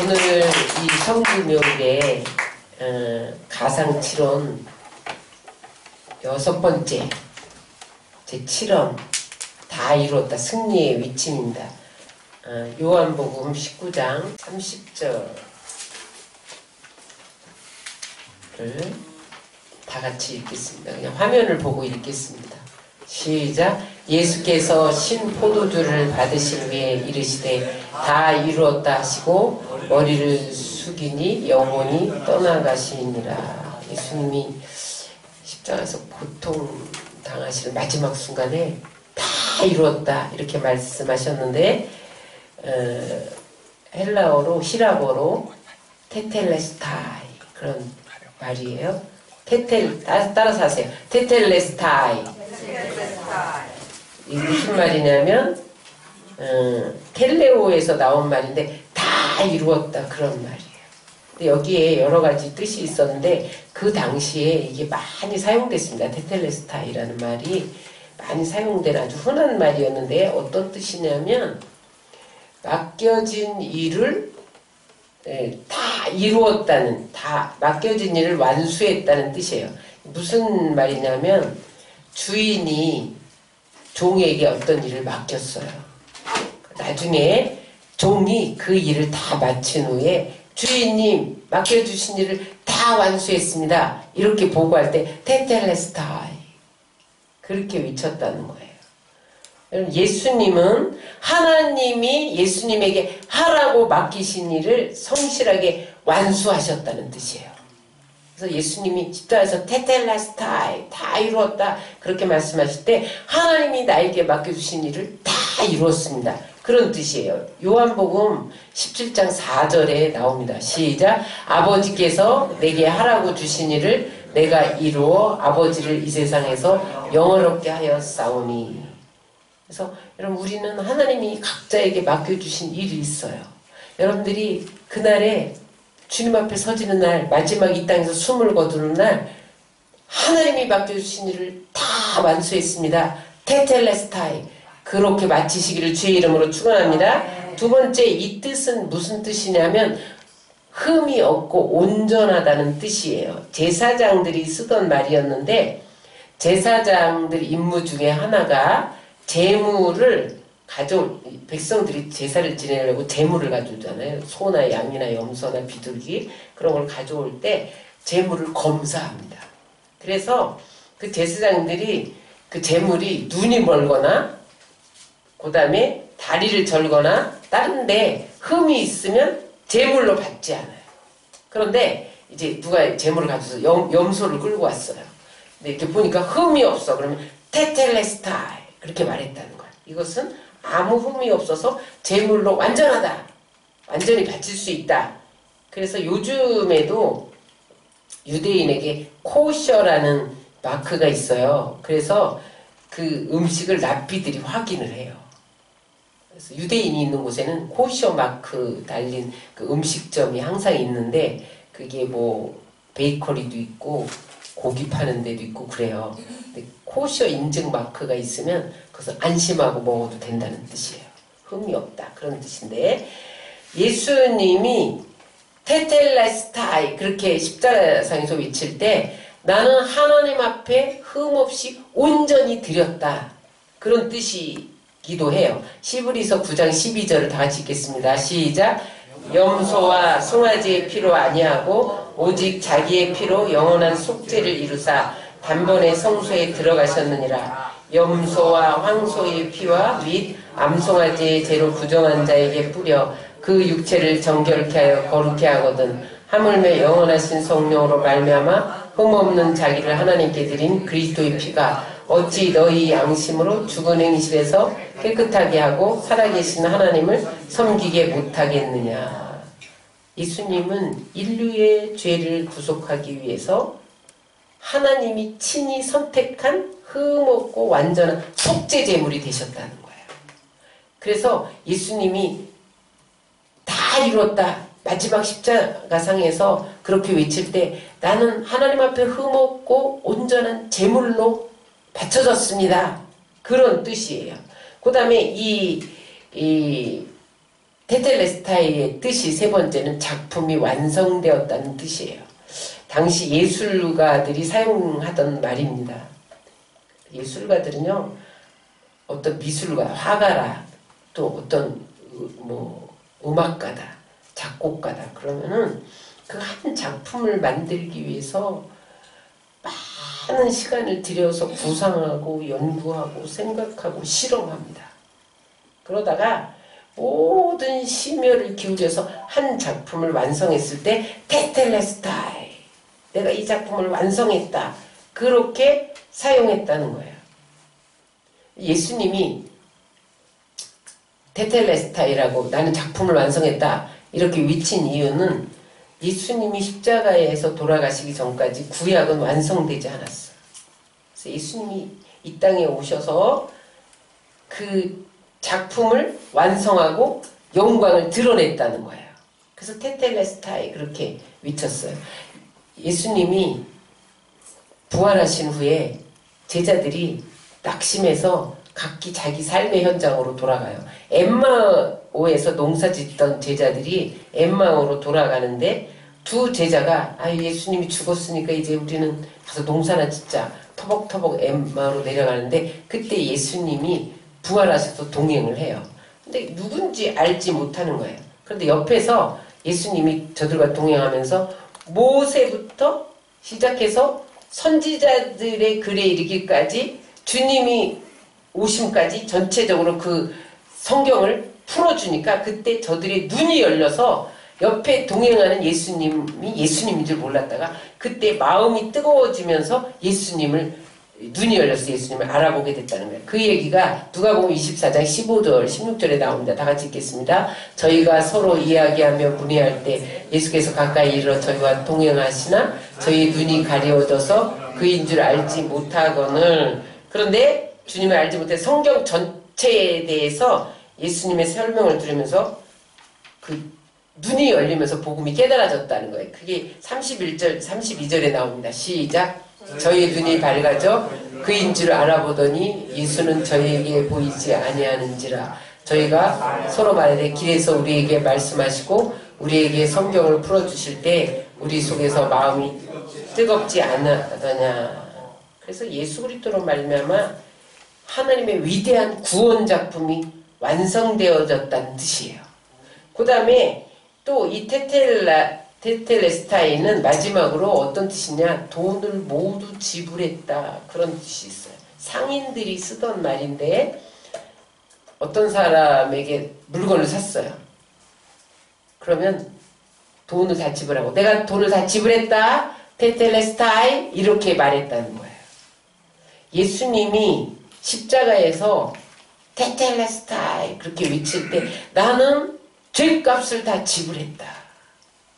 오늘 이 성주묘일에 가상칠언 6번째 제7언 다 이루었다 승리의 위침입니다. 요한복음 19장 30절을 다 같이 읽겠습니다. 그냥 화면을 보고 읽겠습니다. 시작. 예수께서 신 포도주를 받으실 위에 이르시되 다 이루었다 하시고 머리를 숙이니 영혼이 떠나가시니라. 예수님이 십자가에서 고통 당하시는 마지막 순간에 다 이루었다 이렇게 말씀하셨는데 헬라어로 히라보로 테텔레스타이 그런 말이에요. 따라서 하세요. 테텔레스타이. 이 무슨 말이냐면 텔레오에서 나온 말인데 다 이루었다 그런 말이에요. 근데 여기에 여러 가지 뜻이 있었는데 그 당시에 이게 많이 사용됐습니다. 테텔레스타이라는 말이 많이 사용된 아주 흔한 말이었는데 어떤 뜻이냐면 맡겨진 일을 다 이루었다는, 다 맡겨진 일을 완수했다는 뜻이에요. 무슨 말이냐면 주인이 종에게 어떤 일을 맡겼어요. 나중에 종이 그 일을 다 마친 후에 주인님 맡겨주신 일을 다 완수했습니다. 이렇게 보고할 때 테텔레스타이 그렇게 외쳤다는 거예요. 예수님은 하나님이 예수님에게 하라고 맡기신 일을 성실하게 완수하셨다는 뜻이에요. 그래서 예수님이 십자가에서 테텔레스타이 다 이루었다 그렇게 말씀하실 때 하나님이 나에게 맡겨주신 일을 다 이루었습니다. 그런 뜻이에요. 요한복음 17장 4절에 나옵니다. 시작. 아버지께서 내게 하라고 주신 일을 내가 이루어 아버지를 이 세상에서 영원롭게 하여 싸우니. 그래서 여러분 우리는 하나님이 각자에게 맡겨주신 일이 있어요. 여러분들이 그날에 주님 앞에 서지는 날 마지막 이 땅에서 숨을 거두는 날 하나님이 맡겨주신 일을 다 완수했습니다. 테텔레스타이 그렇게 마치시기를 주의 이름으로 축원합니다. 두 번째 이 뜻은 무슨 뜻이냐면 흠이 없고 온전하다는 뜻이에요. 제사장들이 쓰던 말이었는데 제사장들 임무 중에 하나가 제물을 백성들이 제사를 지내려고 제물을 가져오잖아요. 소나 양이나 염소나 비둘기 그런 걸 가져올 때 제물을 검사합니다. 그래서 그 제사장들이 그 제물이 눈이 멀거나 그 다음에 다리를 절거나 다른데 흠이 있으면 제물로 받지 않아요. 그런데 이제 누가 제물을 가져서 염소를 끌고 왔어요. 근데 이렇게 보니까 흠이 없어. 그러면 테텔레스타이 그렇게 말했다는 거예요. 이것은 아무 흠이 없어서 제물로 완전하다. 완전히 바칠 수 있다. 그래서 요즘에도 유대인에게 코셔라는 마크가 있어요. 그래서 그 음식을 랍비들이 확인을 해요. 그래서 유대인이 있는 곳에는 코셔 마크 달린 그 음식점이 항상 있는데 그게 뭐 베이커리도 있고 고기 파는 데도 있고 그래요. 근데 코셔 인증 마크가 있으면 그것을 안심하고 먹어도 된다는 뜻이에요. 흠이 없다 그런 뜻인데 예수님이 테텔레스타이 그렇게 십자가상에서 외칠 때 나는 하나님 앞에 흠없이 온전히 드렸다 그런 뜻이기도 해요. 시브리서 9장 12절을 다 같이 읽겠습니다. 시작. 염소와 송아지의 피로 아니하고 오직 자기의 피로 영원한 속죄를 이루사 단번에 성소에 들어가셨느니라. 염소와 황소의 피와 및 암송아지의 죄로 부정한 자에게 뿌려 그 육체를 정결케 하여 거룩케 하거든 하물며 영원하신 성령으로 말미암아 흠없는 자기를 하나님께 드린 그리스도의 피가 어찌 너희 양심으로 죽은 행실에서 깨끗하게 하고 살아계신 하나님을 섬기게 못하겠느냐. 예수님은 인류의 죄를 구속하기 위해서 하나님이 친히 선택한 흠없고 완전한 속죄 제물이 되셨다는 거예요. 그래서 예수님이 다 이루었다. 마지막 십자가상에서 그렇게 외칠 때 나는 하나님 앞에 흠없고 온전한 제물로 바쳐졌습니다. 그런 뜻이에요. 그 다음에 이 테텔레스타이의 뜻이 세 번째는 작품이 완성되었다는 뜻이에요. 당시 예술가들이 사용하던 말입니다. 예술가들은요, 어떤 미술가, 화가라, 또 어떤 음악가다, 작곡가다 그러면은 그 한 작품을 만들기 위해서 많은 시간을 들여서 구상하고 연구하고 생각하고 실험합니다. 그러다가 모든 심혈을 기울여서 한 작품을 완성했을 때 테텔레스타이, 내가 이 작품을 완성했다, 그렇게 사용했다는 거예요. 예수님이 테텔레스타이라고 나는 작품을 완성했다 이렇게 외친 이유는 예수님이 십자가에서 돌아가시기 전까지 구약은 완성되지 않았어요. 그래서 예수님이 이 땅에 오셔서 그 작품을 완성하고 영광을 드러냈다는 거예요. 그래서 테텔레스타이 그렇게 외쳤어요. 예수님이 부활하신 후에 제자들이 낙심해서 각기 자기 삶의 현장으로 돌아가요. 엠마오에서 농사 짓던 제자들이 엠마오로 돌아가는데 두 제자가 예수님이 죽었으니까 이제 우리는 가서 농사나 짓자 터벅터벅 엠마오로 내려가는데 그때 예수님이 부활하셔서 동행을 해요. 근데 누군지 알지 못하는 거예요. 그런데 옆에서 예수님이 저들과 동행하면서 모세부터 시작해서 선지자들의 글에 이르기까지 주님이 오심까지 전체적으로 그 성경을 풀어주니까 그때 저들의 눈이 열려서 옆에 동행하는 예수님이 예수님인 줄 몰랐다가 그때 마음이 뜨거워지면서 눈이 열려서 예수님을 알아보게 됐다는 거예요. 그 얘기가 누가복음 24장 15절 16절에 나옵니다. 다 같이 읽겠습니다. 저희가 서로 이야기하며 문의할 때 예수께서 가까이 이르러 저희와 동행하시나 저희 눈이 가려워져서 그인 줄 알지 못하거늘. 그런데 주님을 알지 못해 성경 전체에 대해서 예수님의 설명을 들으면서 그 눈이 열리면서 복음이 깨달아졌다는 거예요. 그게 31절, 32절에 나옵니다. 시작. 저희 눈이 밝아져 그인 줄 알아보더니 예수는 저희에게 보이지 아니하는지라. 저희가 서로 말하되 길에서 우리에게 말씀하시고 우리에게 성경을 풀어주실 때 우리 속에서 마음이 뜨겁지 않았더냐. 그래서 예수 그리스도로 말미암아 하나님의 위대한 구원 작품이 완성되어졌다는 뜻이에요. 그 다음에 또 이 테텔레스타이는 마지막으로 어떤 뜻이냐, 돈을 모두 지불했다, 그런 뜻이 있어요. 상인들이 쓰던 말인데 어떤 사람에게 물건을 샀어요. 그러면 돈을 다 지불하고 내가 돈을 다 지불했다 테텔레스타이 이렇게 말했다는 거예요. 예수님이 십자가에서 테텔레스타이 그렇게 외칠 때 나는 죄값을 다 지불했다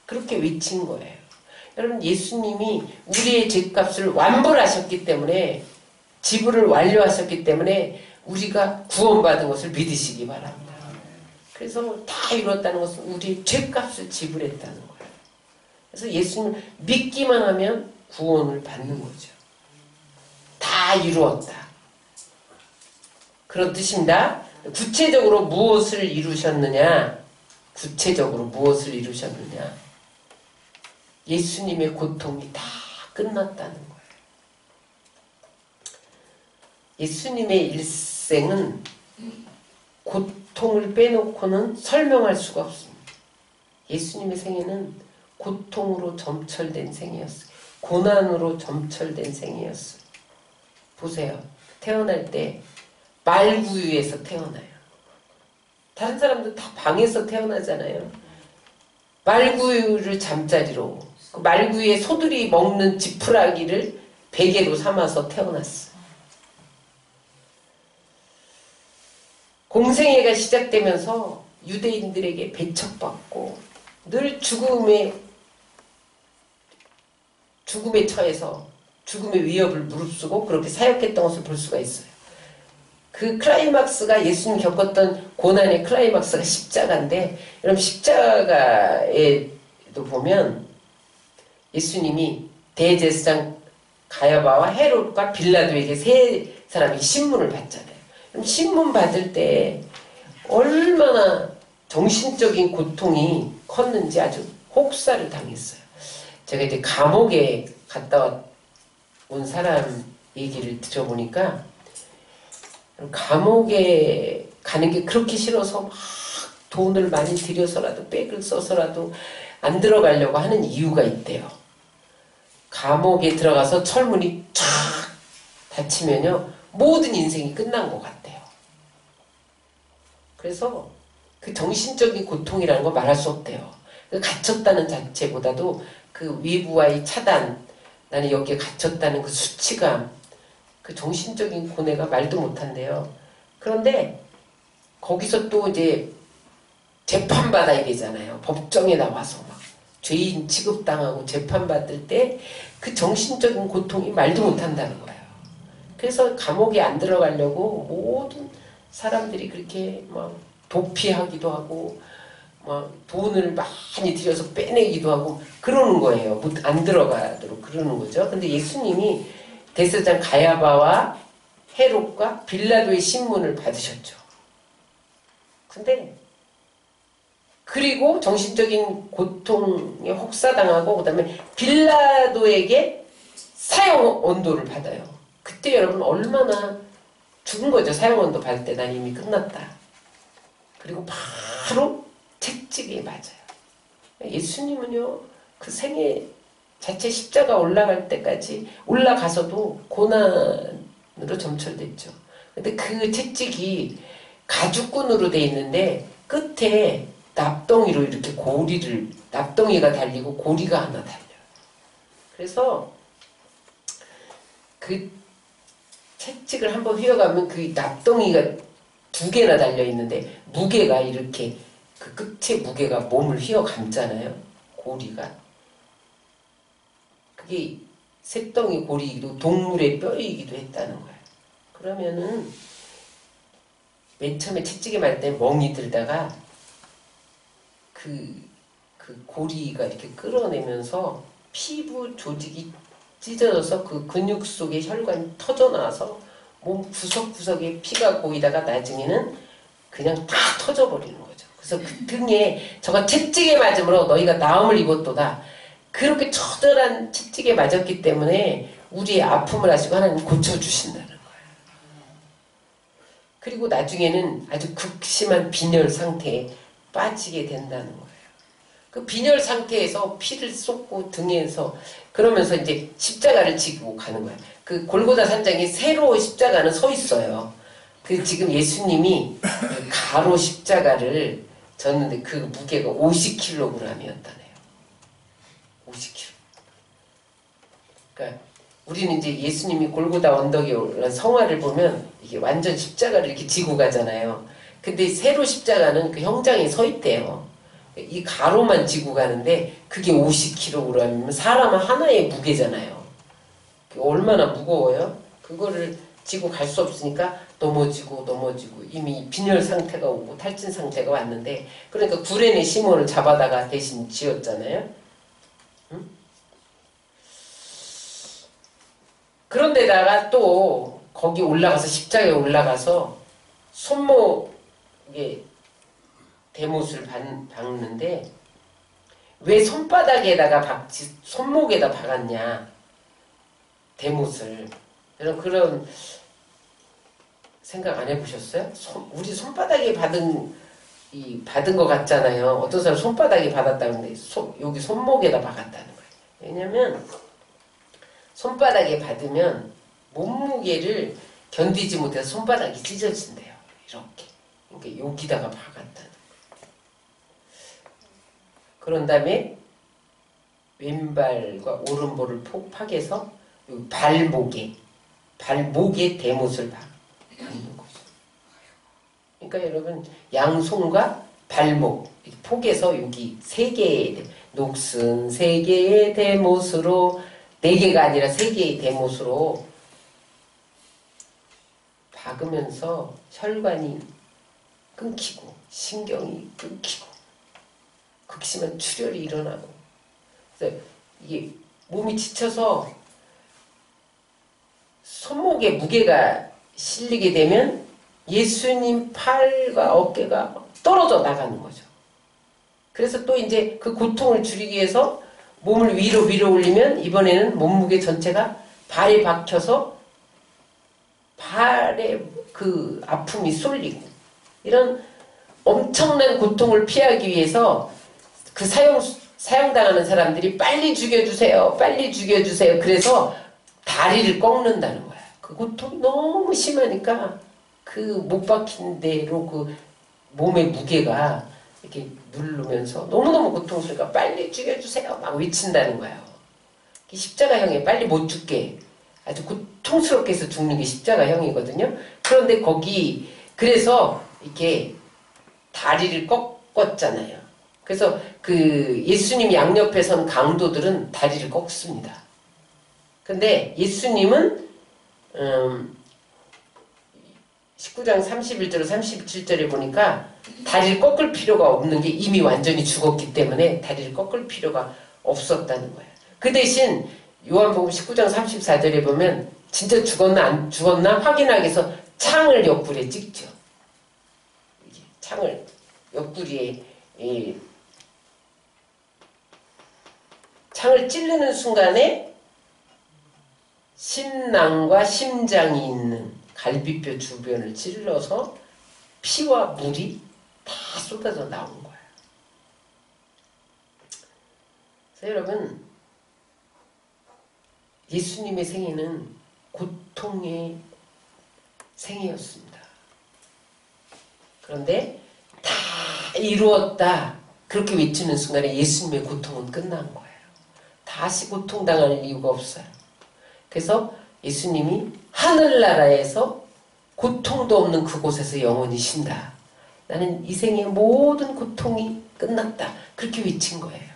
그렇게 외친 거예요. 여러분, 예수님이 우리의 죄값을 완불하셨기 때문에, 지불을 완료하셨기 때문에 우리가 구원받은 것을 믿으시기 바랍니다. 그래서 다 이뤘다는 것은 우리의 죄값을 지불했다는 거예요. 그래서 예수님을 믿기만 하면 구원을 받는 거죠. 다 이루었다, 그런 뜻입니다. 구체적으로 무엇을 이루셨느냐? 구체적으로 무엇을 이루셨느냐? 예수님의 고통이 다 끝났다는 거예요. 예수님의 일생은 고통을 빼놓고는 설명할 수가 없습니다. 예수님의 생애는 고통으로 점철된 생이었어요. 고난으로 점철된 생이었어요. 보세요. 태어날 때 말구유에서 태어나요. 다른 사람들 다 방에서 태어나잖아요. 말구유를 잠자리로, 그 말구유에 소들이 먹는 지푸라기를 베개로 삼아서 태어났어요. 공생애가 시작되면서 유대인들에게 배척받고 늘 죽음에 처해서 죽음의 위협을 무릅쓰고 그렇게 사역했던 것을 볼 수가 있어요. 그 클라이막스가, 예수님 겪었던 고난의 클라이막스가 십자가인데, 여러분, 십자가에도 보면 예수님이 대제사장 가야바와 헤롯과 빌라도에게 세 사람이 신문을 받잖아요. 그럼 신문 받을 때 얼마나 정신적인 고통이 컸는지 아주 혹사를 당했어요. 제가 이제 감옥에 갔다 온 사람 얘기를 들어보니까 감옥에 가는 게 그렇게 싫어서 막 돈을 많이 들여서라도 백을 써서라도 안 들어가려고 하는 이유가 있대요. 감옥에 들어가서 철문이 쫙 닫히면요 모든 인생이 끝난 것 같대요. 그래서 그 정신적인 고통이라는 거 말할 수 없대요. 갇혔다는 자체보다도 그 외부와의 차단, 나는 여기에 갇혔다는 그 수치감, 그 정신적인 고뇌가 말도 못한대요. 그런데 거기서 또 이제 재판받아야 되잖아요. 법정에 나와서 막 죄인 취급당하고 재판받을 때 그 정신적인 고통이 말도 못한다는 거예요. 그래서 감옥에 안 들어가려고 모든 사람들이 그렇게 막 도피하기도 하고 막 돈을 많이 들여서 빼내기도 하고 그러는 거예요. 안 들어가도록 그러는 거죠. 근데 예수님이 대제사장 가야바와 헤롯과 빌라도의 신문을 받으셨죠. 근데 그리고 정신적인 고통에 혹사당하고 그 다음에 빌라도에게 사형 언도를 받아요. 그때 여러분 얼마나 죽은 거죠. 사형 언도 받을 때 난 이미 끝났다. 그리고 바로 채찍에 맞아요. 예수님은요 그 생애 자체 십자가 올라갈 때까지 올라가서도 고난으로 점철됐죠. 근데 그 채찍이 가죽끈으로 돼 있는데 끝에 납덩이로 이렇게 납덩이가 달리고 고리가 하나 달려요. 그래서 그 채찍을 한번 휘어가면 그 납덩이가 2개나 달려 있는데 무게가 이렇게 그 끝에 무게가 몸을 휘어 감잖아요. 고리가. 그게 새덩이 고리이기도 동물의 뼈이기도 했다는 거예요. 그러면은 맨 처음에 채찍에 맞을 때 멍이 들다가 그 고리가 이렇게 끌어내면서 피부 조직이 찢어져서 그 근육 속에 혈관이 터져나와서 몸 구석구석에 피가 고이다가 나중에는 그냥 다 터져버리는 거죠. 그래서 그 등에 저가 채찍에 맞음으로 너희가 나음을 입었도다. 그렇게 처절한 채찍에 맞았기 때문에 우리의 아픔을 아시고 하나님 고쳐주신다는 거예요. 그리고 나중에는 아주 극심한 빈혈 상태에 빠지게 된다는 거예요. 그 빈혈 상태에서 피를 쏟고 등에서 그러면서 이제 십자가를 지고 가는 거예요. 그 골고다 산장에 세로 십자가는 서 있어요. 그 지금 예수님이 그 가로 십자가를 졌는데 그 무게가 50kg이었다네요. 50kg. 그러니까 우리는 이제 예수님이 골고다 언덕에 올라 성화를 보면 이게 완전 십자가를 이렇게 지고 가잖아요. 근데 세로 십자가는 그 형장에 서 있대요. 이 가로만 지고 가는데 그게 50kg이면 사람 하나의 무게잖아요. 얼마나 무거워요? 그거를 지고 갈 수 없으니까 넘어지고 이미 빈혈 상태가 오고 탈진 상태가 왔는데 그러니까 구레네 시몬을 잡아다가 대신 지었잖아요. 응? 그런데다가 또 거기 올라가서 십자가에 올라가서 손목에 대못을 박는데 왜 손바닥에다가 박지 손목에다 박았냐 대못을 그런 생각 안 해보셨어요? 우리 손바닥에 받은 것 같잖아요. 어떤 사람 손바닥에 받았다는데 여기 손목에다 박았다는 거예요. 왜냐면 손바닥에 받으면 몸무게를 견디지 못해서 손바닥이 찢어진대요. 이렇게. 그러니까 여기다가 박았다는 거예요. 그런 다음에 왼발과 오른발을 파개서 발목에 대못을 박는 거죠. 그러니까 여러분 양손과 발목 폭에서 여기 3개의 녹슨 3개의 대못으로 4개가 아니라 3개의 대못으로 박으면서 혈관이 끊기고 신경이 끊기고 극심한 출혈이 일어나고 그래서 이게 몸이 지쳐서 손목에 무게가 실리게 되면 예수님 팔과 어깨가 떨어져 나가는 거죠. 그래서 또 이제 그 고통을 줄이기 위해서 몸을 위로 올리면 이번에는 몸무게 전체가 발에 박혀서 발에 그 아픔이 쏠리고, 이런 엄청난 고통을 피하기 위해서 그 사형당하는 사람들이 빨리 죽여주세요, 빨리 죽여주세요. 그래서 다리를 꺾는다는 거야. 그 고통이 너무 심하니까 그 못 박힌 대로 그 몸의 무게가 이렇게 누르면서 너무너무 고통스러우니까 빨리 죽여주세요 막 외친다는 거예요. 십자가형에 빨리 못 죽게 아주 고통스럽게 해서 죽는 게 십자가형이거든요. 그런데 거기 그래서 이렇게 다리를 꺾었잖아요. 그래서 그 예수님 양옆에 선 강도들은 다리를 꺾습니다. 근데 예수님은 19장 31절 37절에 보니까 다리를 꺾을 필요가 없는 게 이미 완전히 죽었기 때문에 다리를 꺾을 필요가 없었다는 거예요. 그 대신 요한복음 19장 34절에 보면 진짜 죽었나 안 죽었나 확인하기 위해서 창을 옆구리에 찍죠. 창을 옆구리에 창을 찌르는 순간에 심낭과 심장이 있는 갈비뼈 주변을 찔러서 피와 물이 다 쏟아져 나온 거예요. 그래서 여러분, 예수님의 생애는 고통의 생애였습니다. 그런데 다 이루었다 그렇게 외치는 순간에 예수님의 고통은 끝난 거예요. 다시 고통당할 이유가 없어요. 그래서 예수님이 하늘나라에서 고통도 없는 그곳에서 영원히 쉰다. 나는 이 생의 모든 고통이 끝났다. 그렇게 외친 거예요.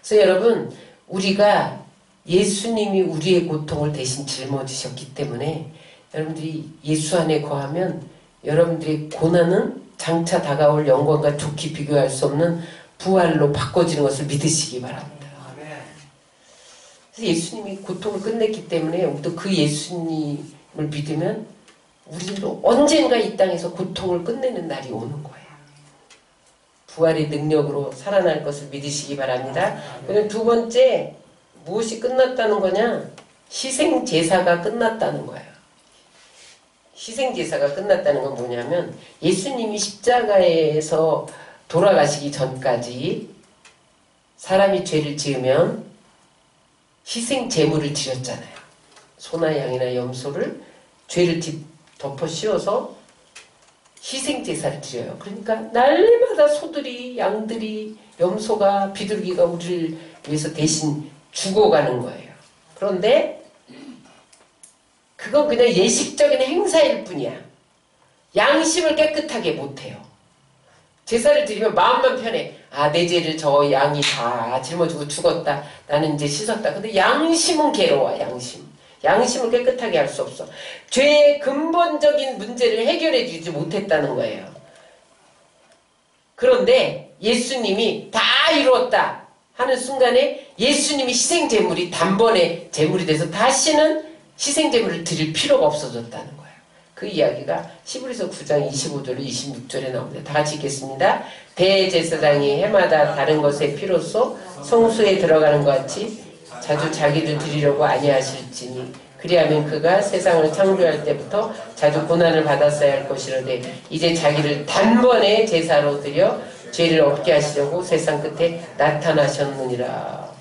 그래서 여러분, 우리가 예수님이 우리의 고통을 대신 짊어지셨기 때문에 여러분들이 예수 안에 거하면 여러분들의 고난은 장차 다가올 영광과 좋게 비교할 수 없는 부활로 바꿔지는 것을 믿으시기 바랍니다. 그래서 예수님이 고통을 끝냈기 때문에 우리도 그 예수님을 믿으면 우리도 언젠가 이 땅에서 고통을 끝내는 날이 오는 거예요. 부활의 능력으로 살아날 것을 믿으시기 바랍니다. 그리고 두 번째, 무엇이 끝났다는 거냐? 희생제사가 끝났다는 거예요. 희생제사가 끝났다는 건 뭐냐면 예수님이 십자가에서 돌아가시기 전까지 사람이 죄를 지으면 희생제물을 드렸잖아요. 소나 양이나 염소를 죄를 덮어 씌워서 희생제사를 드려요. 그러니까 날마다 소들이, 양들이, 염소가, 비둘기가 우리를 위해서 대신 죽어가는 거예요. 그런데 그건 그냥 예식적인 행사일 뿐이야. 양심을 깨끗하게 못해요. 제사를 드리면 마음만 편해. 아, 내 죄를 저 양이 다 짊어지고 죽었다. 나는 이제 씻었다. 근데 양심은 괴로워, 양심. 양심을 깨끗하게 할 수 없어. 죄의 근본적인 문제를 해결해 주지 못했다는 거예요. 그런데 예수님이 다 이루었다 하는 순간에 예수님이 희생제물이 단번에 제물이 돼서 다시는 희생제물을 드릴 필요가 없어졌다는 거예요. 그 이야기가 히브리서 9장 25절 26절에 나옵니다. 다 같이 읽겠습니다. 대제사장이 해마다 다른 것의 피로써 성소에 들어가는 것 같이 자주 자기를 드리려고 아니하실지니 그리하면 그가 세상을 창조할 때부터 자주 고난을 받았어야 할 것이로되 이제 자기를 단번에 제사로 드려 죄를 없게 하시려고 세상 끝에 나타나셨느니라.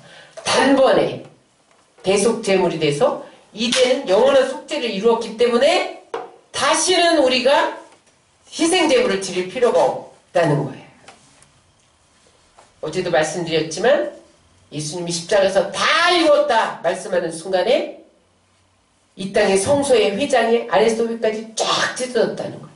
단번에 대속제물이 돼서 이제는 영원한 속죄를 이루었기 때문에 다시는 우리가 희생제물을 드릴 필요가 없다는 거예요. 어제도 말씀드렸지만 예수님이 십자가에서 다 이루었다 말씀하는 순간에 이 땅의 성소의 회장이 아래에서 위까지 쫙 찢어졌다는 거예요.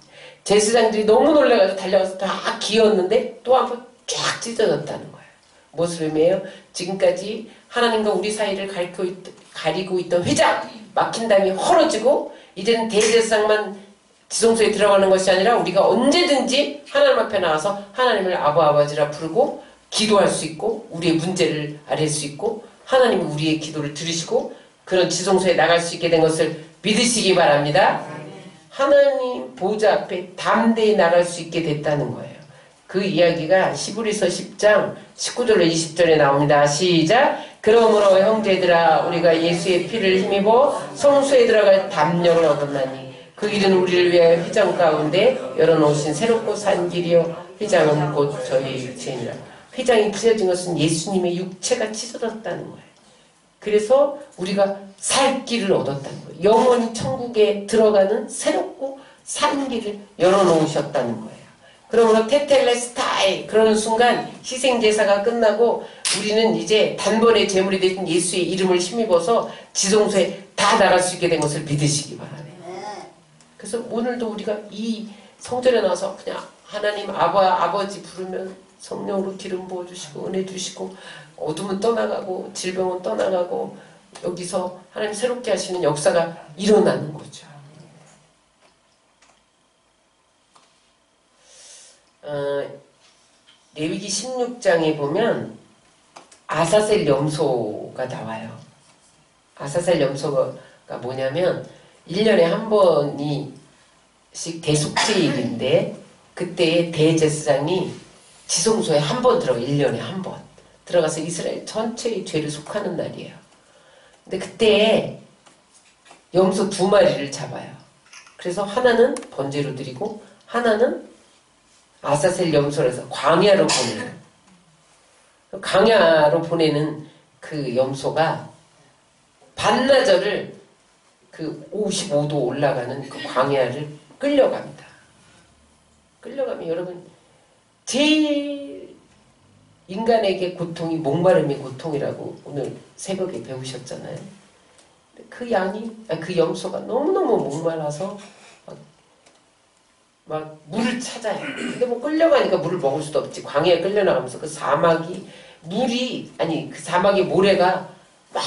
제사장들이 너무 놀라가지고 달려가서 다 기었는데 또 한 번 쫙 찢어졌다는 거예요. 무엇을 의미해요? 지금까지 하나님과 우리 사이를 가리고 있던 회장, 막힌 담이 헐어지고 이제는 대제사장만 지성소에 들어가는 것이 아니라 우리가 언제든지 하나님 앞에 나와서 하나님을 아버지라 부르고 기도할 수 있고 우리의 문제를 아뢰 수 있고 하나님이 우리의 기도를 들으시고 그런 지성소에 나갈 수 있게 된 것을 믿으시기 바랍니다. 하나님 보좌 앞에 담대히 나갈 수 있게 됐다는 거예요. 그 이야기가 히브리서 10장 19절로 20절에 나옵니다. 시작! 그러므로 형제들아 우리가 예수의 피를 힘입어 성소에 들어갈 담력을 얻었나니 그 길은 우리를 위하여 휘장 가운데 열어놓으신 새롭고 산 길이요 휘장은 곧 저희 육체니라. 휘장이 부서진 것은 예수님의 육체가 찢어졌다는 거예요. 그래서 우리가 살 길을 얻었다는 거예요. 영원히 천국에 들어가는 새롭고 산 길을 열어놓으셨다는 거예요. 그러므로 테텔레스타이 그러는 순간 희생제사가 끝나고 우리는 이제 단번에 제물이 되신 예수의 이름을 힘입어서 지성소에 다 나갈 수 있게 된 것을 믿으시기 바라네요. 그래서 오늘도 우리가 이 성전에 나와서 그냥 하나님 아버지 부르면 성령으로 기름 부어주시고 은혜 주시고 어둠은 떠나가고 질병은 떠나가고 여기서 하나님 새롭게 하시는 역사가 일어나는 거죠. 레위기 16장에 보면 아사셀 염소가 나와요. 아사셀 염소가 뭐냐면 1년에 한 번씩 대속죄일인데 그때 대제사장이 지성소에 한 번 들어가 1년에 한 번 들어가서 이스라엘 전체의 죄를 속하는 날이에요. 근데 그때 염소 2마리를 잡아요. 그래서 하나는 번제로 드리고 하나는 아사셀 염소라서 광야로 보내요. 광야로 보내는 그 염소가 반나절을 그 55도 올라가는 그 광야를 끌려갑니다. 끌려가면 여러분 제일 인간에게 고통이 목마름의 고통이라고 오늘 새벽에 배우셨잖아요. 그 그 염소가 너무너무 목말라서 막 물을 찾아요. 근데 뭐 끌려가니까 물을 먹을 수도 없지. 광야에 끌려나가면서 그 사막이 그 사막의 모래가 막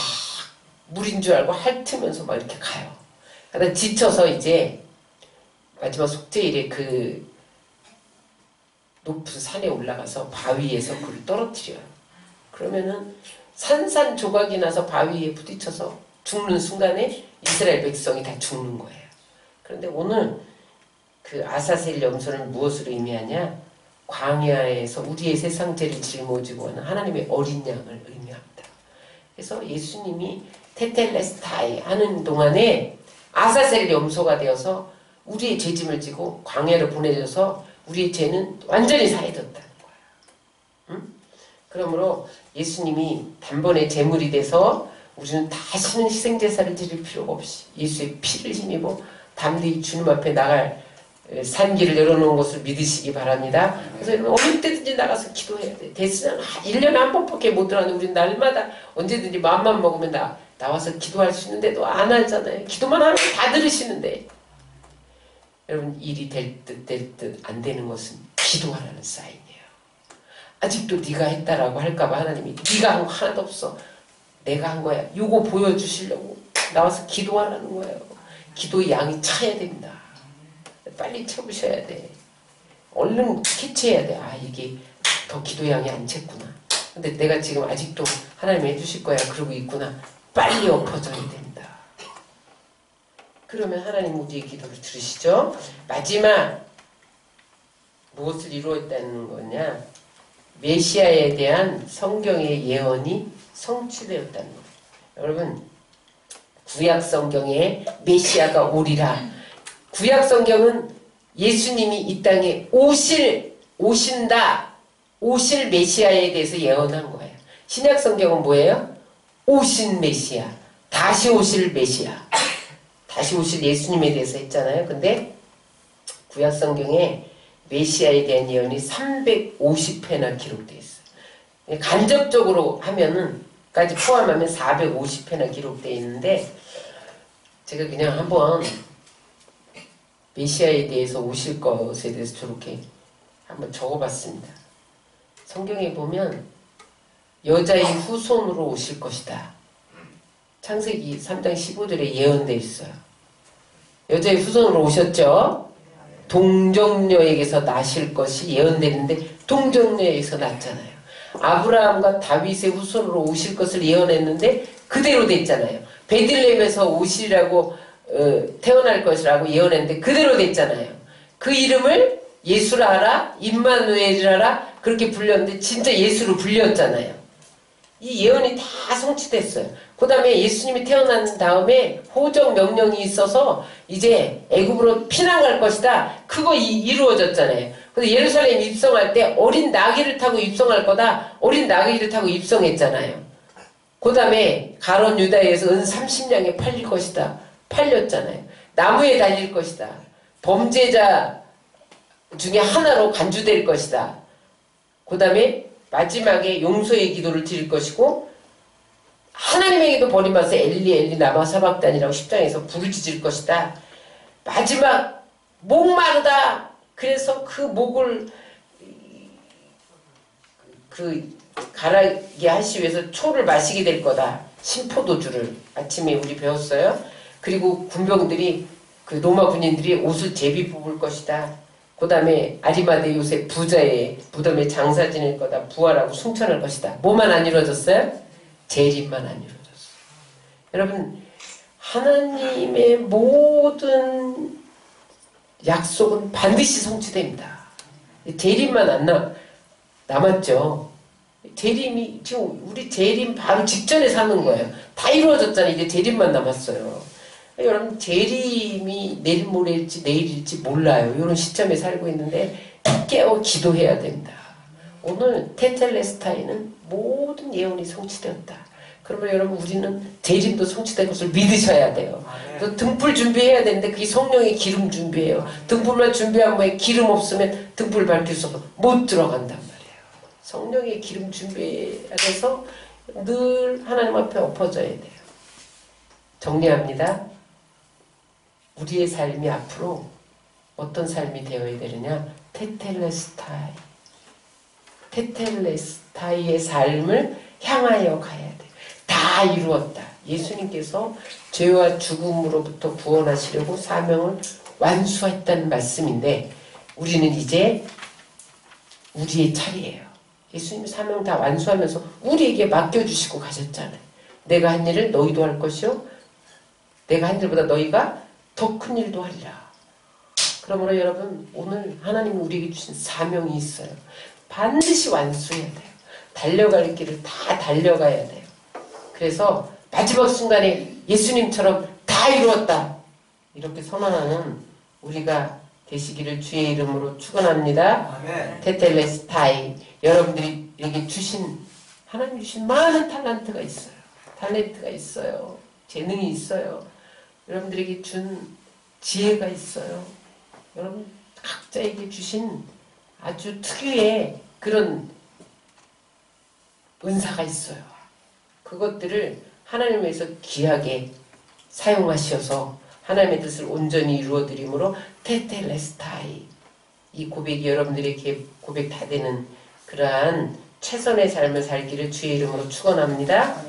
물인 줄 알고 핥으면서 막 이렇게 가요. 그러다 지쳐서 이제 마지막 속죄일에 그 높은 산에 올라가서 바위에서 그를 떨어뜨려요. 그러면은 산산조각이 나서 바위에 부딪혀서 죽는 순간에 이스라엘 백성이 다 죽는 거예요. 그런데 오늘 그 아사셀 염소는 무엇으로 의미하냐? 광야에서 우리의 세상 죄를 짊어지고 하는 하나님의 어린 양을 의미합니다. 그래서 예수님이 테텔레스타이 하는 동안에 아사셀 염소가 되어서 우리의 죄짐을 지고 광야로 보내줘서 우리의 죄는 완전히 사해졌다는 거야. 응? 그러므로 예수님이 단번에 제물이 돼서 우리는 다시는 희생제사를 드릴 필요가 없이 예수의 피를 힘입어 담대히 주님 앞에 나갈 산길을 열어놓은 것을 믿으시기 바랍니다. 그래서 여러분 어느 때든지 나가서 기도해야 돼. 대수는 1년에 한 번밖에 못 들어가는데 우리는 날마다 언제든지 마음만 먹으면 나와서 기도할 수 있는데도 안 하잖아요. 기도만 하면 다 들으시는데 여러분 일이 될 듯 안 되는 것은 기도하라는 사인이에요. 아직도 네가 했다라고 할까봐 하나님이 네가 한 거 하나도 없어. 내가 한 거야. 요거 보여주시려고 나와서 기도하라는 거예요. 기도의 양이 차야 됩니다. 빨리 채우셔야 돼. 얼른 캐치해야 돼. 아 이게 더 기도의 양이 안 챘구나. 근데 내가 지금 아직도 하나님이 해주실 거야. 그러고 있구나. 빨리 엎어져야 됩니다. 그러면 하나님 우리의 기도를 들으시죠. 마지막 무엇을 이루었다는 거냐? 메시아에 대한 성경의 예언이 성취되었다는 거예요. 여러분 구약 성경에 메시아가 오리라. 구약 성경은 예수님이 이 땅에 오신다. 오실 메시아에 대해서 예언한 거예요. 신약 성경은 뭐예요? 오신 메시아. 다시 오실 메시아. 다시 오실 예수님에 대해서 했잖아요. 근데 구약 성경에 메시아에 대한 예언이 350회나 기록되어 있어요. 간접적으로 까지 포함하면 450회나 기록되어 있는데 제가 그냥 한번 메시아에 대해서 오실 것에 대해서 저렇게 한번 적어봤습니다. 성경에 보면 여자의 후손으로 오실 것이다. 창세기 3장 15절에 예언되어 있어요. 여자의 후손으로 오셨죠? 동정녀에게서 나실 것이 예언되는데 동정녀에게서 났잖아요. 아브라함과 다윗의 후손으로 오실 것을 예언했는데 그대로 됐잖아요. 베들레헴에서 오시라고 태어날 것이라고 예언했는데 그대로 됐잖아요. 그 이름을 예수를 알아? 임마누엘을 알아? 그렇게 불렸는데 진짜 예수로 불렸잖아요. 이 예언이 다 성취됐어요. 그 다음에 예수님이 태어난 다음에 호적 명령이 있어서 이제 애굽으로 피난 갈 것이다. 그거 이루어졌잖아요. 근데 예루살렘 입성할 때 어린 나귀를 타고 입성할 거다. 어린 나귀를 타고 입성했잖아요. 그 다음에 가론 유다에서 은 30냥에 팔릴 것이다. 팔렸잖아요. 나무에 달릴 것이다. 범죄자 중에 하나로 간주될 것이다. 그 다음에 마지막에 용서의 기도를 드릴 것이고 하나님에게도 버림받아서 엘리 엘리 라마 사박단이라고 10장에서 부르짖을 것이다. 마지막 목마르다. 그래서 그 목을 가라게 하시기 위해서 초를 마시게 될 거다. 신포도주를 아침에 우리 배웠어요. 그리고 군병들이 그 로마 군인들이 옷을 제비 뽑을 것이다. 그 다음에 아리마대 요셉 부자의 무덤에 장사 지낼 거다. 부활하고 승천할 것이다. 뭐만 안 이루어졌어요? 재림만 안 이루어졌어요. 여러분 하나님의 모든 약속은 반드시 성취됩니다. 재림만 안 남았죠. 재림이 지금 우리 재림 바로 직전에 사는 거예요. 다 이루어졌잖아요. 이제 재림만 남았어요. 여러분 재림이 내일 모레일지 내일일지 몰라요. 이런 시점에 살고 있는데 깨어 기도해야 된다. 오늘 테텔레스타이는 모든 예언이 성취되었다. 그러면 여러분 우리는 재림도 성취된 것을 믿으셔야 돼요. 또 등불 준비해야 되는데 그게 성령의 기름 준비해요. 등불만 준비한 후에 기름 없으면 등불 밝힐 수 없어 못 들어간단 말이에요. 성령의 기름 준비해야 돼서 늘 하나님 앞에 엎어져야 돼요. 정리합니다. 우리의 삶이 앞으로 어떤 삶이 되어야 되느냐? 테텔레스타이. 테텔레스타이의 삶을 향하여 가야 돼. 다 이루었다. 예수님께서 죄와 죽음으로부터 구원하시려고 사명을 완수했다는 말씀인데 우리는 이제 우리의 차례예요. 예수님 사명 다 완수하면서 우리에게 맡겨주시고 가셨잖아요. 내가 한 일을 너희도 할 것이요 내가 한 일보다 너희가 더 큰 일도 하리라. 그러므로 여러분 오늘 하나님이 우리에게 주신 사명이 있어요. 반드시 완수해야 돼요. 달려갈 길을 다 달려가야 돼요. 그래서 마지막 순간에 예수님처럼 다 이루었다. 이렇게 선언하는 우리가 되시기를 주의 이름으로 축원합니다. 아멘. 테텔레스타이. 여러분들이 여기 주신 하나님 주신 많은 탤런트가 있어요. 탤런트가 있어요. 재능이 있어요. 여러분들에게 준 지혜가 있어요. 여러분 각자에게 주신 아주 특유의 그런 은사가 있어요. 그것들을 하나님을 위해서 귀하게 사용하셔서 하나님의 뜻을 온전히 이루어드림으로 테텔레스타이 이 고백이 여러분들에게 고백 다 되는 그러한 최선의 삶을 살기를 주의 이름으로 축원합니다.